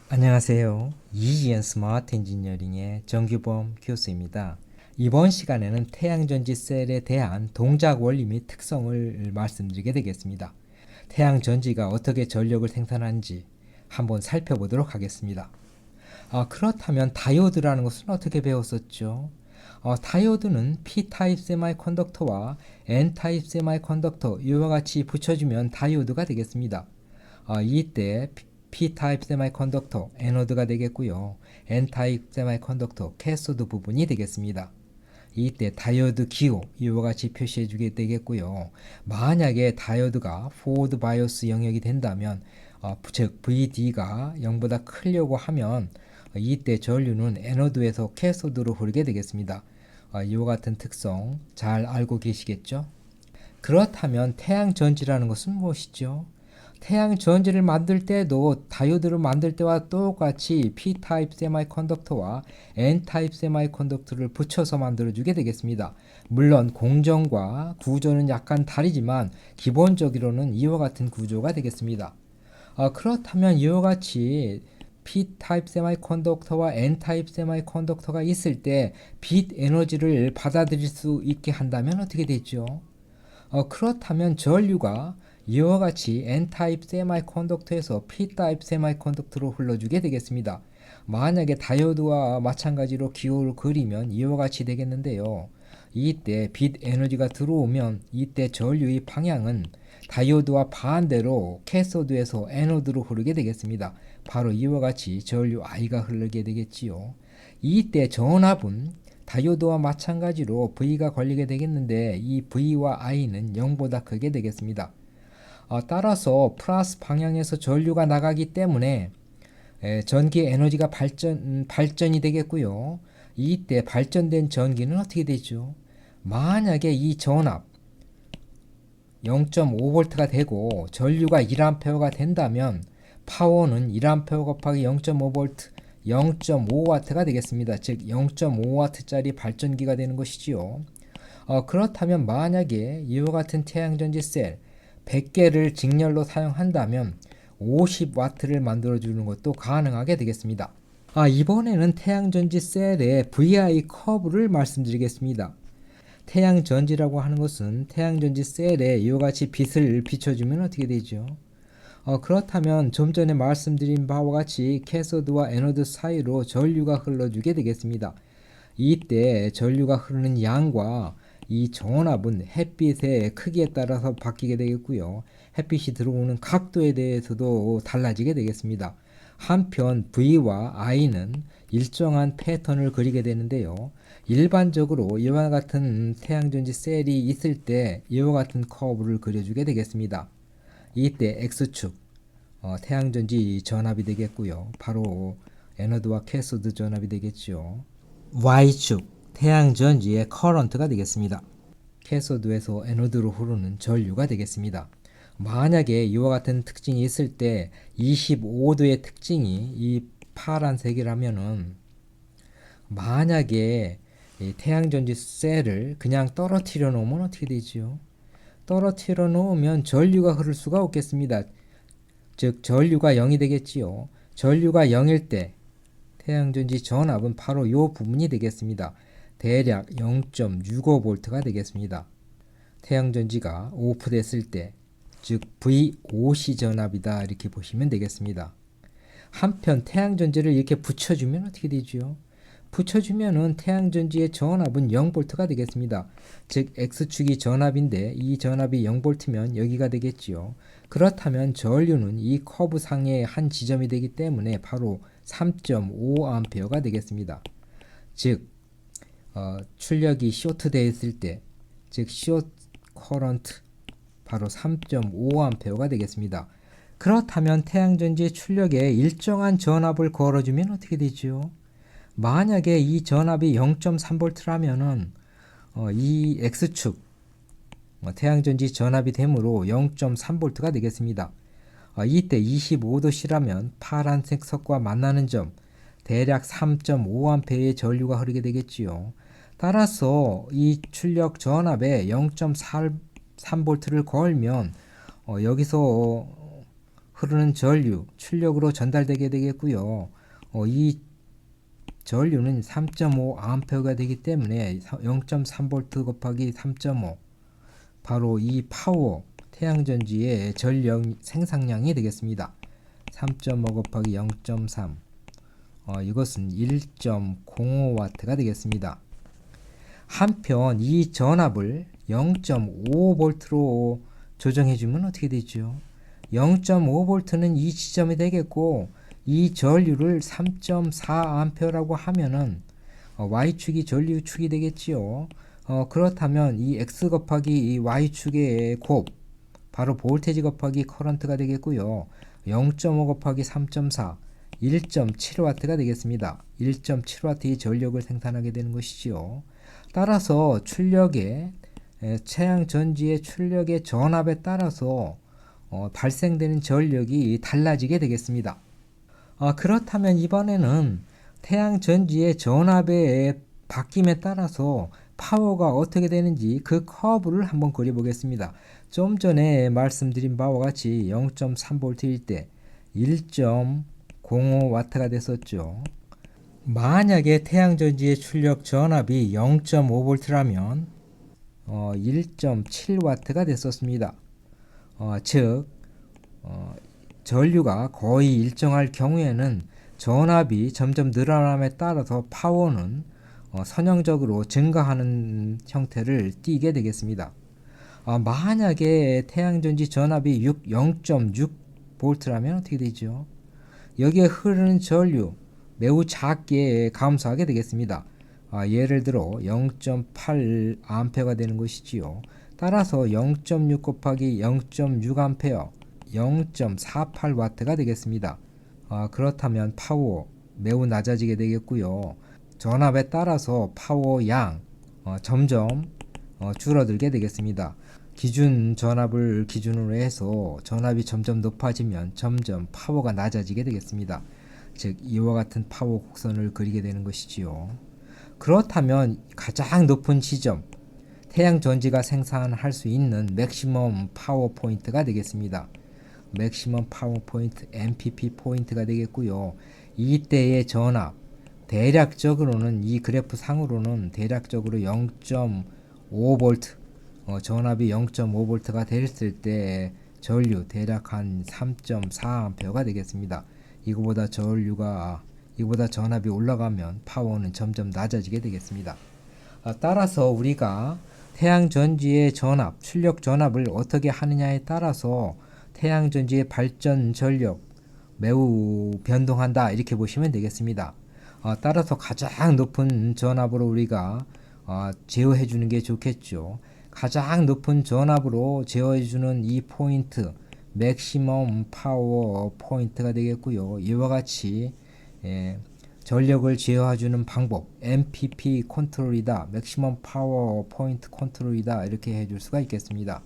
안녕하세요. 이지연 스마트 엔지니어링의 정규범 교수입니다. 이번 시간에는 태양전지 셀에 대한 동작 원리 및 특성을 말씀드리게 되겠습니다. 태양전지가 어떻게 전력을 생산하는지 한번 살펴보도록 하겠습니다. 그렇다면 다이오드라는 것은 어떻게 배웠었죠? 다이오드는 P-타입 세마이컨덕터와 N-타입 세마이컨덕터 이와 같이 붙여주면 다이오드가 되겠습니다. 이때 P-타입 세마이컨덕터 애노드가 되겠고요. N-타입 세마이컨덕터 캐소드 부분이 되겠습니다. 이때 다이오드 기호 이와 같이 표시해 주게 되겠고요. 만약에 다이오드가 포워드 바이오스 영역이 된다면 즉 VD가 0보다 크려고 하면 이때 전류는 애노드에서 캐소드로 흐르게 되겠습니다. 이와 같은 특성 잘 알고 계시겠죠? 그렇다면 태양전지라는 것은 무엇이죠? 태양전지를 만들 때도 다이오드를 만들 때와 똑같이 P-타입 세마이컨덕터와 N-타입 세마이컨덕터를 붙여서 만들어주게 되겠습니다. 물론 공정과 구조는 약간 다르지만 기본적으로는 이와 같은 구조가 되겠습니다. 그렇다면 이와 같이 P-타입 세마이컨덕터와 N-타입 세마이컨덕터가 있을 때 빛 에너지를 받아들일 수 있게 한다면 어떻게 되죠? 그렇다면 전류가 이와 같이 N-타입 세마이컨덕터에서 P-타입 세마이컨덕터로 흘러주게 되겠습니다. 만약에 다이오드와 마찬가지로 기호를 그리면 이와 같이 되겠는데요. 이때 빛 에너지가 들어오면 이때 전류의 방향은 다이오드와 반대로 캐소드에서 애노드로 흐르게 되겠습니다. 바로 이와 같이 전류 I가 흐르게 되겠지요. 이때 전압은 다이오드와 마찬가지로 V가 걸리게 되겠는데 이 V와 I는 0보다 크게 되겠습니다. 따라서 플러스 방향에서 전류가 나가기 때문에 전기 에너지가 발전이 되겠고요. 이때 발전된 전기는 어떻게 되죠? 만약에 이 전압 0.5V가 되고 전류가 1A가 된다면 파워는 1A 곱하기 0.5V 0.5W가 되겠습니다. 즉 0.5W짜리 발전기가 되는 것이지요. 그렇다면 만약에 이와 같은 태양전지 셀 100개를 직렬로 사용한다면 50W를 만들어주는 것도 가능하게 되겠습니다. 이번에는 태양전지 셀의 VI 커브를 말씀드리겠습니다. 태양전지라고 하는 것은 태양전지 셀에 이와 같이 빛을 비춰주면 어떻게 되죠? 그렇다면 좀 전에 말씀드린 바와 같이 캐소드와 애노드 사이로 전류가 흘러주게 되겠습니다. 이때 전류가 흐르는 양과 이 전압은 햇빛의 크기에 따라서 바뀌게 되겠고요. 햇빛이 들어오는 각도에 대해서도 달라지게 되겠습니다. 한편 V와 I는 일정한 패턴을 그리게 되는데요. 일반적으로 이와 같은 태양전지 셀이 있을 때 이와 같은 커브를 그려주게 되겠습니다. 이때 X축 태양전지 전압이 되겠고요. 바로 애너드와 캐소드 전압이 되겠죠. Y축 태양전지의 커런트가 되겠습니다. 캐소드에서 애노드로 흐르는 전류가 되겠습니다. 만약에 이와 같은 특징이 있을 때 25도의 특징이 이 파란색이라면은 만약에 이 태양전지 셀을 그냥 떨어뜨려 놓으면 어떻게 되지요? 떨어뜨려 놓으면 전류가 흐를 수가 없겠습니다. 즉 전류가 0이 되겠지요. 전류가 0일 때 태양전지 전압은 바로 이 부분이 되겠습니다. 대략 0.65V가 되겠습니다. 태양전지가 오프됐을 때, 즉 VOC 전압이다 이렇게 보시면 되겠습니다. 한편 태양전지를 이렇게 붙여주면 어떻게 되죠? 붙여주면은 태양전지의 전압은 0V가 되겠습니다. 즉 X축이 전압인데 이 전압이 0V면 여기가 되겠지요. 그렇다면 전류는 이 커브 상의 한 지점이 되기 때문에 바로 3.5A가 되겠습니다. 즉 출력이 쇼트되어 있을 때, 즉 숏 커런트 바로 3.5A가 되겠습니다. 그렇다면 태양전지의 출력에 일정한 전압을 걸어주면 어떻게 되죠? 만약에 이 전압이 0.3V라면은 이 X축 태양전지 전압이 되므로 0.3V가 되겠습니다. 이때 25도씨라면 파란색 석과 만나는 점 대략 3.5A의 전류가 흐르게 되겠지요. 따라서 이 출력 전압에 0.3V를 걸면 여기서 흐르는 전류, 출력으로 전달되게 되겠고요. 이 전류는 3.5A가 되기 때문에 0.3V 곱하기 3.5 바로 이 파워 태양전지의 전력 생산량이 되겠습니다. 3.5 곱하기 0.3 이것은 1.05W가 되겠습니다. 한편 이 전압을 0.5V로 조정해주면 어떻게 되죠? 0.5V는 이 지점이 되겠고 이 전류를 3.4A라고 하면은 Y축이 전류축이 되겠지요. 그렇다면 이 X 곱하기 이 Y축의 곱 바로 볼테지 곱하기 커런트가 되겠고요. 0.5 곱하기 3.4 1.7W가 되겠습니다. 1.7W의 전력을 생산하게 되는 것이지요. 따라서 출력의 태양전지의 출력의 전압에 따라서 발생되는 전력이 달라지게 되겠습니다. 그렇다면 이번에는 태양전지의 전압의 바뀜에 따라서 파워가 어떻게 되는지 그 커브를 한번 그려보겠습니다. 좀 전에 말씀드린 바와 같이 0.3V일 때 1.05W가 됐었죠. 만약에 태양전지의 출력 전압이 0.5V라면 1.7W가 됐었습니다. 즉 전류가 거의 일정할 경우에는 전압이 점점 늘어남에 따라서 파워는 선형적으로 증가하는 형태를 띠게 되겠습니다. 만약에 태양전지 전압이 0.6V라면 어떻게 되죠? 여기에 흐르는 전류 매우 작게 감소하게 되겠습니다. 예를 들어 0.8A가 되는 것이지요. 따라서 0.6 곱하기 0.6A 0.48W가 되겠습니다. 그렇다면 파워 매우 낮아지게 되겠고요. 전압에 따라서 파워 양 점점 줄어들게 되겠습니다. 기준 전압을 기준으로 해서 전압이 점점 높아지면 점점 파워가 낮아지게 되겠습니다. 즉 이와 같은 파워 곡선을 그리게 되는 것이지요. 그렇다면 가장 높은 지점 태양전지가 생산할 수 있는 맥시멈 파워 포인트가 되겠습니다. 맥시멈 파워 포인트 MPP 포인트가 되겠고요. 이때의 전압 대략적으로는 이 그래프 상으로는 대략적으로 0.5V 전압이 0.5V가 됐을 때 전류 대략 한 3.4A가 되겠습니다. 이거보다 전압이 올라가면 파워는 점점 낮아지게 되겠습니다. 따라서 우리가 태양전지의 전압, 출력 전압을 어떻게 하느냐에 따라서 태양전지의 발전 전력 매우 변동한다 이렇게 보시면 되겠습니다. 따라서 가장 높은 전압으로 우리가 제어해 주는 게 좋겠죠. 가장 높은 전압으로 제어해 주는 이 포인트 맥시멈 파워 포인트가 되겠고요. 이와 같이 전력을 제어해주는 방법 MPP 컨트롤이다, 맥시멈 파워 포인트 컨트롤이다 이렇게 해줄 수가 있겠습니다.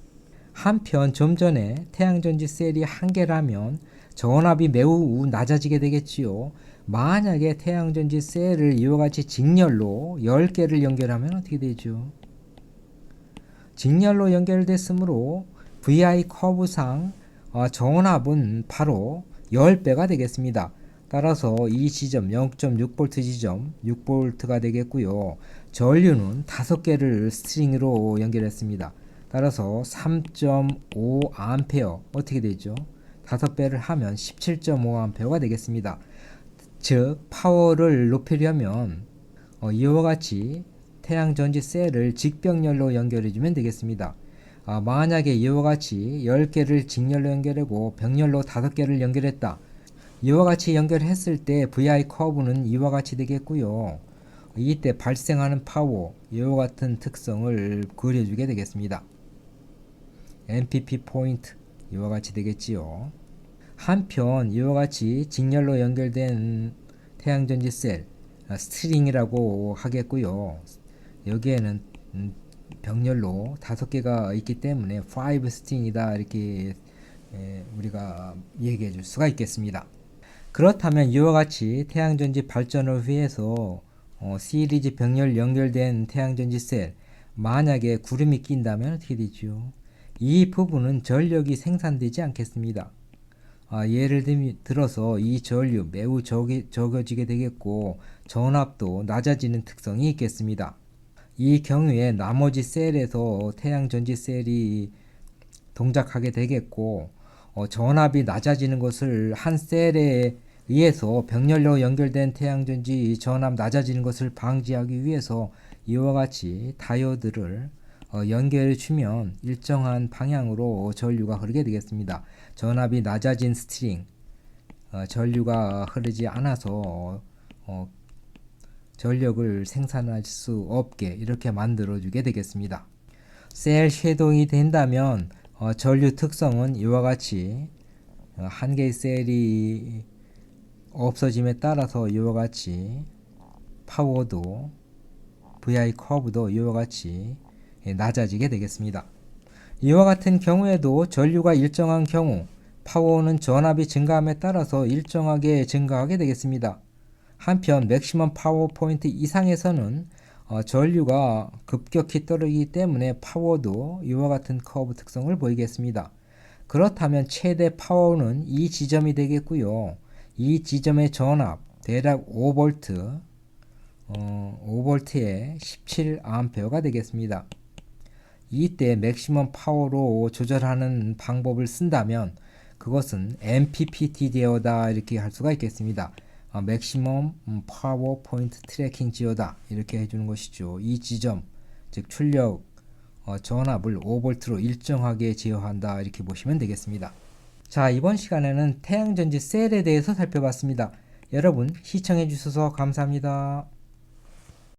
한편 좀 전에 태양전지 셀이 1개라면 전압이 매우 낮아지게 되겠지요. 만약에 태양전지 셀을 이와 같이 직렬로 10개를 연결하면 어떻게 되죠? 직렬로 연결됐으므로 VI 커브상 전압은 바로 10배가 되겠습니다. 따라서 이 지점 0.6V 지점 6V가 되겠고요. 전류는 5개를 스트링으로 연결했습니다. 따라서 3.5A 어떻게 되죠? 5배를 하면 17.5A가 되겠습니다. 즉 파워를 높이려면 이와 같이 태양전지 셀을 직병렬로 연결해주면 되겠습니다. 만약에 이와 같이 10개를 직렬로 연결하고 병렬로 5개를 연결했다. 이와 같이 연결했을 때 VI 커브는 이와 같이 되겠고요. 이때 발생하는 파워 이와 같은 특성을 그려주게 되겠습니다. MPP 포인트 이와 같이 되겠지요. 한편 이와 같이 직렬로 연결된 태양전지 셀 스트링이라고 하겠고요. 여기에는 병렬로 5개가 있기 때문에 5 스트링이다 이렇게 우리가 얘기해 줄 수가 있겠습니다. 그렇다면 이와 같이 태양전지 발전을 위해서 시리즈 병렬 연결된 태양전지 셀 만약에 구름이 낀다면 어떻게 되죠? 이 부분은 전력이 생산되지 않겠습니다. 예를 들어서 이 전류 매우 적어지게 되겠고 전압도 낮아지는 특성이 있겠습니다. 이 경우에 나머지 셀에서 태양 전지 셀이 동작하게 되겠고 전압이 낮아지는 것을 한 셀에 의해서 병렬로 연결된 태양전지 전압 낮아지는 것을 방지하기 위해서 이와 같이 다이오드를 연결해 주면 일정한 방향으로 전류가 흐르게 되겠습니다. 전압이 낮아진 스트링, 전류가 흐르지 않아서 전력을 생산할 수 없게 이렇게 만들어 주게 되겠습니다. 셀 쉐도잉이 된다면 전류 특성은 이와 같이 한 개의 셀이 없어짐에 따라서 이와 같이 파워도 VI 커브도 이와 같이 낮아지게 되겠습니다. 이와 같은 경우에도 전류가 일정한 경우 파워는 전압이 증가함에 따라서 일정하게 증가하게 되겠습니다. 한편 맥시멈 파워 포인트 이상에서는 전류가 급격히 떨어지기 때문에 파워도 이와 같은 커브 특성을 보이겠습니다. 그렇다면 최대 파워는 이 지점이 되겠고요. 이 지점의 전압 대략 5V, 5V에 17A가 되겠습니다. 이때 맥시멈 파워로 조절하는 방법을 쓴다면 그것은 MPPT 제어다 이렇게 할 수가 있겠습니다. 맥시멈 파워 포인트 트래킹 지어다 이렇게 해주는 것이죠. 이 지점 즉 출력 전압을 5V로 일정하게 제어한다 이렇게 보시면 되겠습니다. 자, 이번 시간에는 태양전지 셀에 대해서 살펴봤습니다. 여러분 시청해 주셔서 감사합니다.